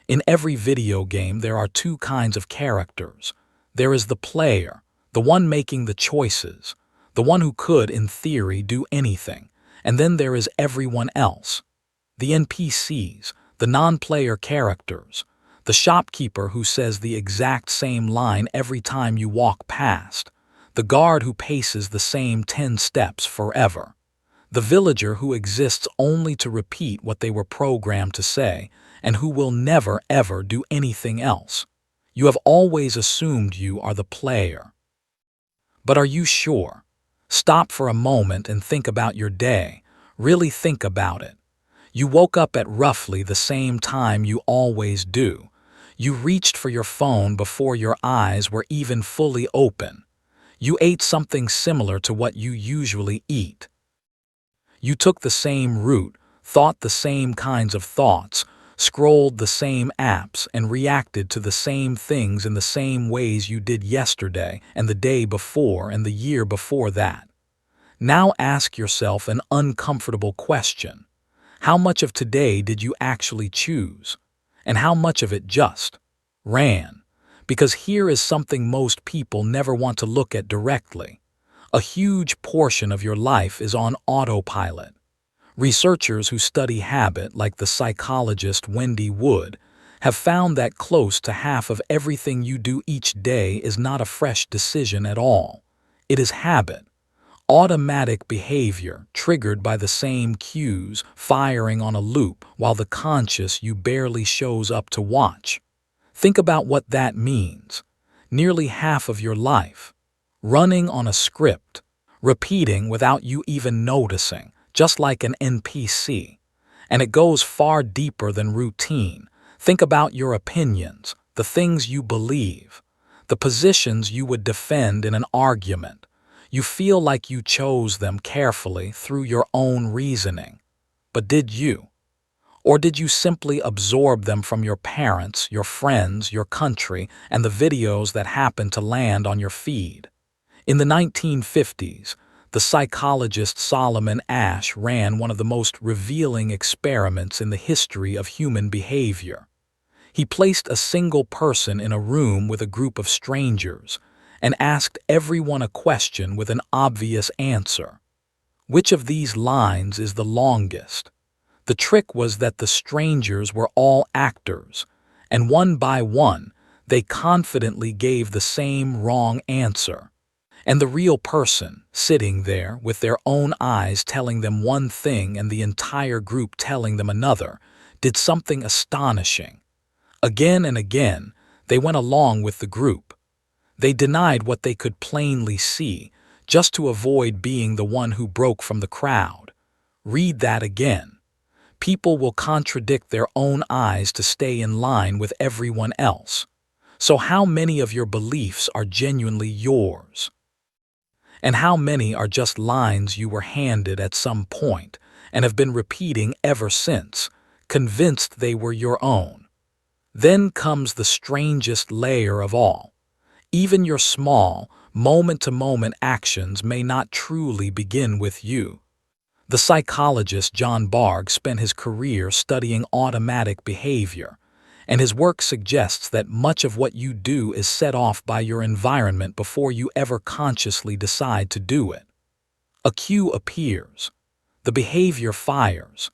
In every video game, there are two kinds of characters. There is the player, the one making the choices, the one who could, in theory, do anything. And then there is everyone else. The NPCs, the non-player characters, the shopkeeper who says the exact same line every time you walk past, the guard who paces the same 10 steps forever, the villager who exists only to repeat what they were programmed to say, and who will never ever do anything else. You have always assumed you are the player. But are you sure? Stop for a moment and think about your day. Really think about it. You woke up at roughly the same time you always do. You reached for your phone before your eyes were even fully open. You ate something similar to what you usually eat. You took the same route, thought the same kinds of thoughts, scrolled the same apps, and reacted to the same things in the same ways you did yesterday and the day before and the year before that. Now ask yourself an uncomfortable question. How much of today did you actually choose? And how much of it just ran? Because here is something most people never want to look at directly. A huge portion of your life is on autopilot. Researchers who study habit, like the psychologist Wendy Wood, have found that close to half of everything you do each day is not a fresh decision at all. It is habit. Automatic behavior triggered by the same cues firing on a loop while the conscious you barely shows up to watch. Think about what that means. Nearly half of your life. Running on a script. Repeating without you even noticing, just like an NPC. And it goes far deeper than routine. Think about your opinions, the things you believe, the positions you would defend in an argument. You feel like you chose them carefully through your own reasoning. But did you? Or did you simply absorb them from your parents, your friends, your country, and the videos that happened to land on your feed? In the 1950s, the psychologist Solomon Asch ran one of the most revealing experiments in the history of human behavior. He placed a single person in a room with a group of strangers and asked everyone a question with an obvious answer. Which of these lines is the longest? The trick was that the strangers were all actors, and one by one, they confidently gave the same wrong answer. And the real person, sitting there with their own eyes telling them one thing and the entire group telling them another, did something astonishing. Again and again, they went along with the group. They denied what they could plainly see, just to avoid being the one who broke from the crowd. Read that again. People will contradict their own eyes to stay in line with everyone else. So how many of your beliefs are genuinely yours? And how many are just lines you were handed at some point and have been repeating ever since, convinced they were your own? Then comes the strangest layer of all. Even your small, moment-to-moment actions may not truly begin with you. The psychologist John Bargh spent his career studying automatic behavior, and his work suggests that much of what you do is set off by your environment before you ever consciously decide to do it. A cue appears, the behavior fires,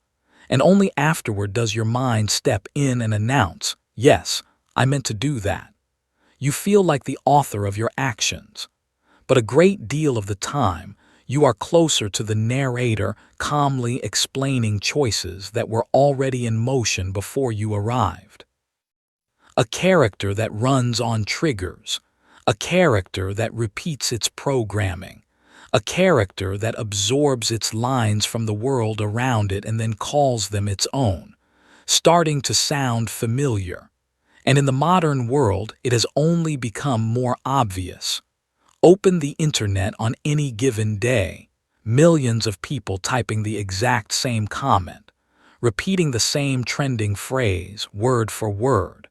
and only afterward does your mind step in and announce, "Yes, I meant to do that." You feel like the author of your actions, but a great deal of the time, you are closer to the narrator calmly explaining choices that were already in motion before you arrived. A character that runs on triggers, a character that repeats its programming, a character that absorbs its lines from the world around it and then calls them its own, starting to sound familiar. And in the modern world, it has only become more obvious. Open the internet on any given day, millions of people typing the exact same comment, repeating the same trending phrase word for word,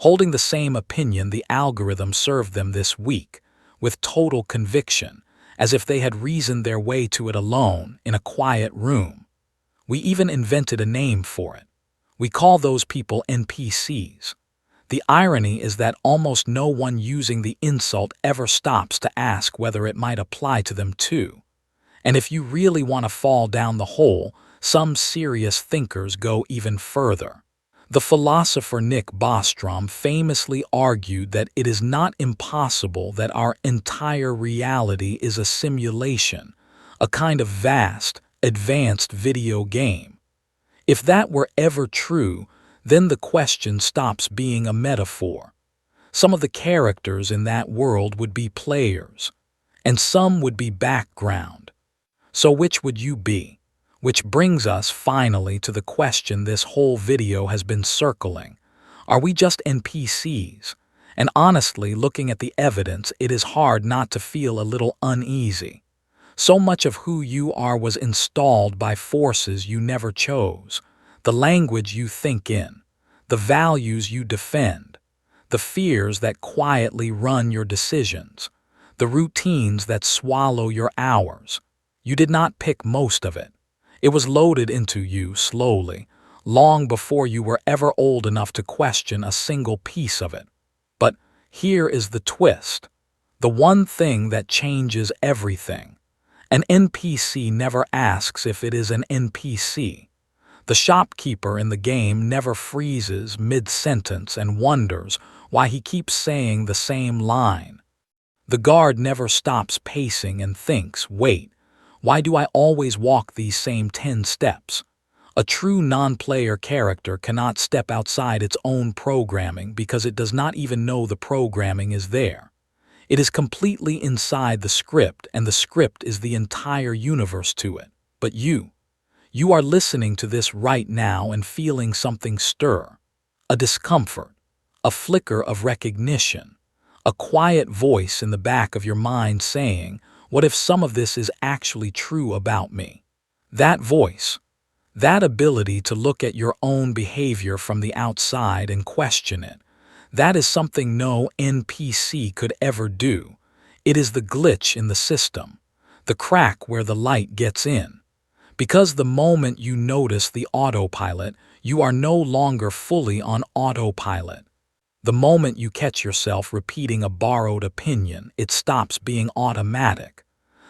holding the same opinion the algorithm served them this week, with total conviction, as if they had reasoned their way to it alone in a quiet room. We even invented a name for it. We call those people NPCs. The irony is that almost no one using the insult ever stops to ask whether it might apply to them too. And if you really want to fall down the hole, some serious thinkers go even further. The philosopher Nick Bostrom famously argued that it is not impossible that our entire reality is a simulation, a kind of vast, advanced video game. If that were ever true, then the question stops being a metaphor. Some of the characters in that world would be players, and some would be background. So which would you be? Which brings us finally to the question this whole video has been circling. Are we just NPCs? And honestly, looking at the evidence, it is hard not to feel a little uneasy. So much of who you are was installed by forces you never chose. The language you think in, the values you defend, the fears that quietly run your decisions, the routines that swallow your hours. You did not pick most of it. It was loaded into you slowly, long before you were ever old enough to question a single piece of it. But here is the twist, the one thing that changes everything. An NPC never asks if it is an NPC. The shopkeeper in the game never freezes mid-sentence and wonders why he keeps saying the same line. The guard never stops pacing and thinks, wait, why do I always walk these same 10 steps? A true non-player character cannot step outside its own programming because it does not even know the programming is there. It is completely inside the script, and the script is the entire universe to it. But you are listening to this right now and feeling something stir. A discomfort, a flicker of recognition, a quiet voice in the back of your mind saying, what if some of this is actually true about me? That voice, that ability to look at your own behavior from the outside and question it, that is something no NPC could ever do. It is the glitch in the system, the crack where the light gets in. Because the moment you notice the autopilot, you are no longer fully on autopilot. The moment you catch yourself repeating a borrowed opinion, it stops being automatic.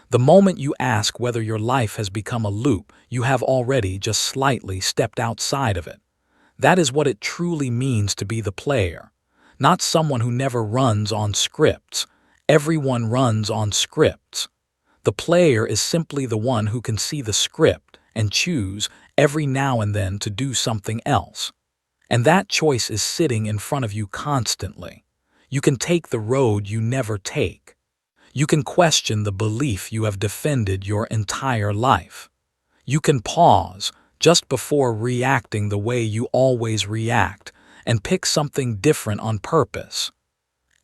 The moment you ask whether your life has become a loop, you have already just slightly stepped outside of it. That is what it truly means to be the player, not someone who never runs on scripts. Everyone runs on scripts. The player is simply the one who can see the script and choose every now and then to do something else. And that choice is sitting in front of you constantly. You can take the road you never take. You can question the belief you have defended your entire life. You can pause just before reacting the way you always react and pick something different on purpose.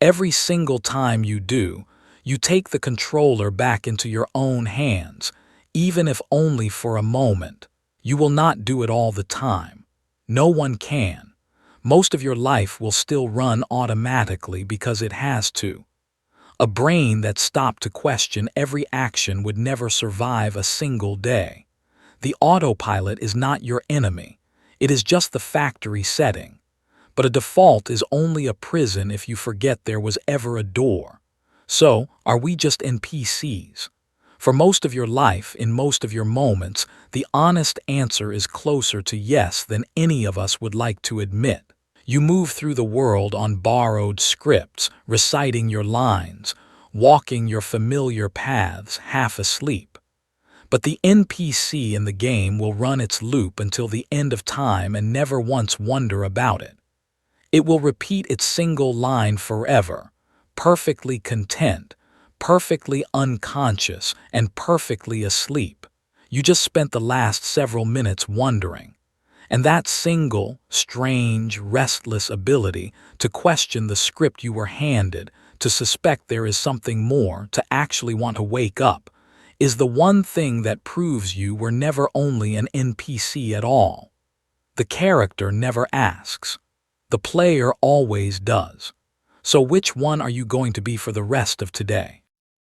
Every single time you do, you take the controller back into your own hands, even if only for a moment. You will not do it all the time. No one can. Most of your life will still run automatically because it has to. A brain that stopped to question every action would never survive a single day. The autopilot is not your enemy. It is just the factory setting. But a default is only a prison if you forget there was ever a door. So, are we just NPCs? For most of your life, in most of your moments, the honest answer is closer to yes than any of us would like to admit. You move through the world on borrowed scripts, reciting your lines, walking your familiar paths, half asleep. But the NPC in the game will run its loop until the end of time and never once wonder about it. It will repeat its single line forever, perfectly content, perfectly unconscious, and perfectly asleep. You just spent the last several minutes wondering. And that single, strange, restless ability to question the script you were handed, to suspect there is something more, to actually want to wake up, is the one thing that proves you were never only an NPC at all. The character never asks. The player always does. So which one are you going to be for the rest of today?